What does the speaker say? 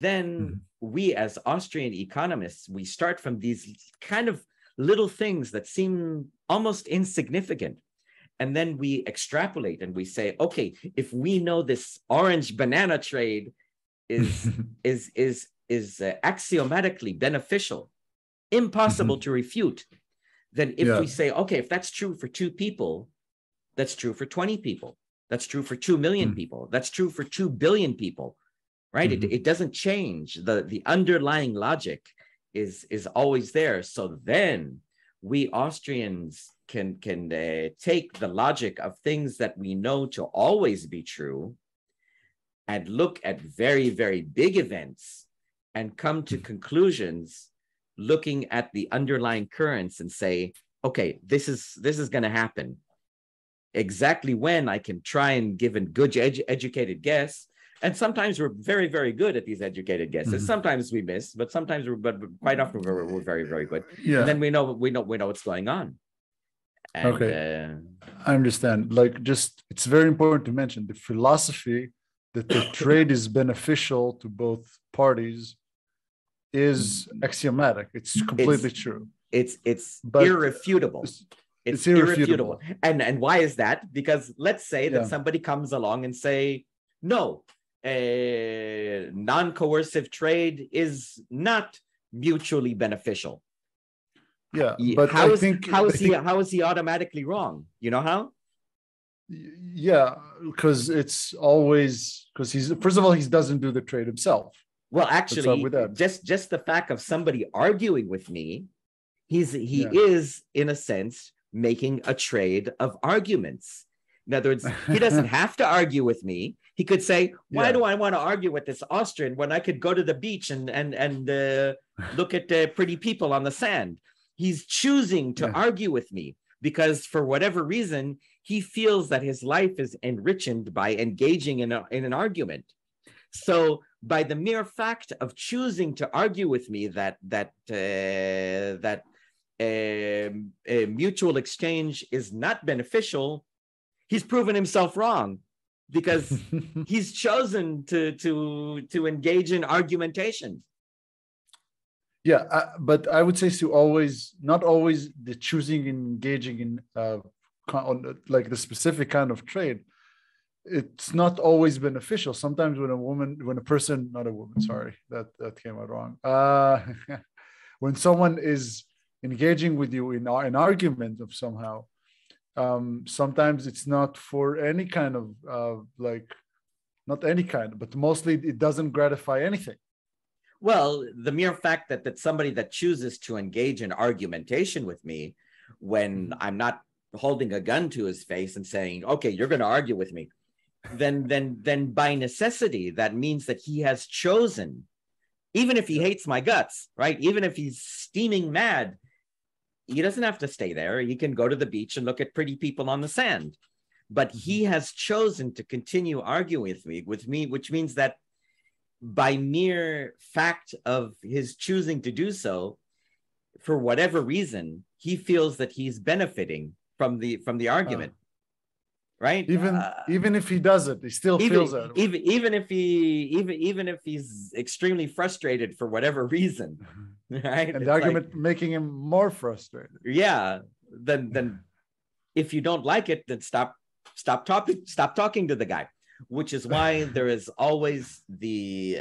then we as Austrian economists, we start from these kind of little things that seem almost insignificant. And then we extrapolate and we say, okay, if we know this orange banana trade is axiomatically beneficial, impossible to refute, then if we say, okay, if that's true for 2 people, that's true for 20 people, that's true for 2 million people, that's true for 2 billion people, right? It doesn't change. The underlying logic is always there. So then we Austrians can take the logic of things that we know to always be true and look at very, very big events and come to conclusions looking at the underlying currents and say, okay, this is going to happen. Exactly when, I can try and give a good educated guess. And sometimes we're very, very good at these educated guesses. Sometimes we miss, but quite often we're very, very good. Yeah. And then we know what's going on. And, okay, I understand. Like, just it's very important to mention the philosophy that the trade is beneficial to both parties is axiomatic. It's completely true. It's irrefutable. It's irrefutable. And why is that? Because let's say that somebody comes along and say, no, non-coercive trade is not mutually beneficial. Yeah, but how is he automatically wrong? You know how? Yeah, because it's always he's first of all he doesn't do the trade himself. Well, actually, just the fact of somebody arguing with me, he is in a sense making a trade of arguments. In other words, he doesn't have to argue with me. He could say, why do I want to argue with this Austrian when I could go to the beach and look at pretty people on the sand? He's choosing to argue with me because for whatever reason, he feels that his life is enriched by engaging in an argument. So by the mere fact of choosing to argue with me that a mutual exchange is not beneficial, he's proven himself wrong because he's chosen to engage in argumentation. Yeah, but I would say not always the choosing and engaging in like the specific kind of trade. It's not always beneficial. Sometimes when a person, not a woman, sorry, that came out wrong. When someone is engaging with you in an argument of somehow, sometimes it's not for any kind of not any kind, but mostly it doesn't gratify anything. Well, the mere fact that somebody that chooses to engage in argumentation with me when I'm not holding a gun to his face and saying, okay, you're going to argue with me, then by necessity, that means that he has chosen, even if he hates my guts, right? Even if he's steaming mad, he doesn't have to stay there. He can go to the beach and look at pretty people on the sand. But he has chosen to continue arguing with me, which means that by mere fact of his choosing to do so, for whatever reason, he feels that he's benefiting from the argument, right? Even if he doesn't, he still feels that. Even if he's extremely frustrated for whatever reason, right? And the argument making him more frustrated. Yeah. Then if you don't like it, then stop talking to the guy. Which is why there is always the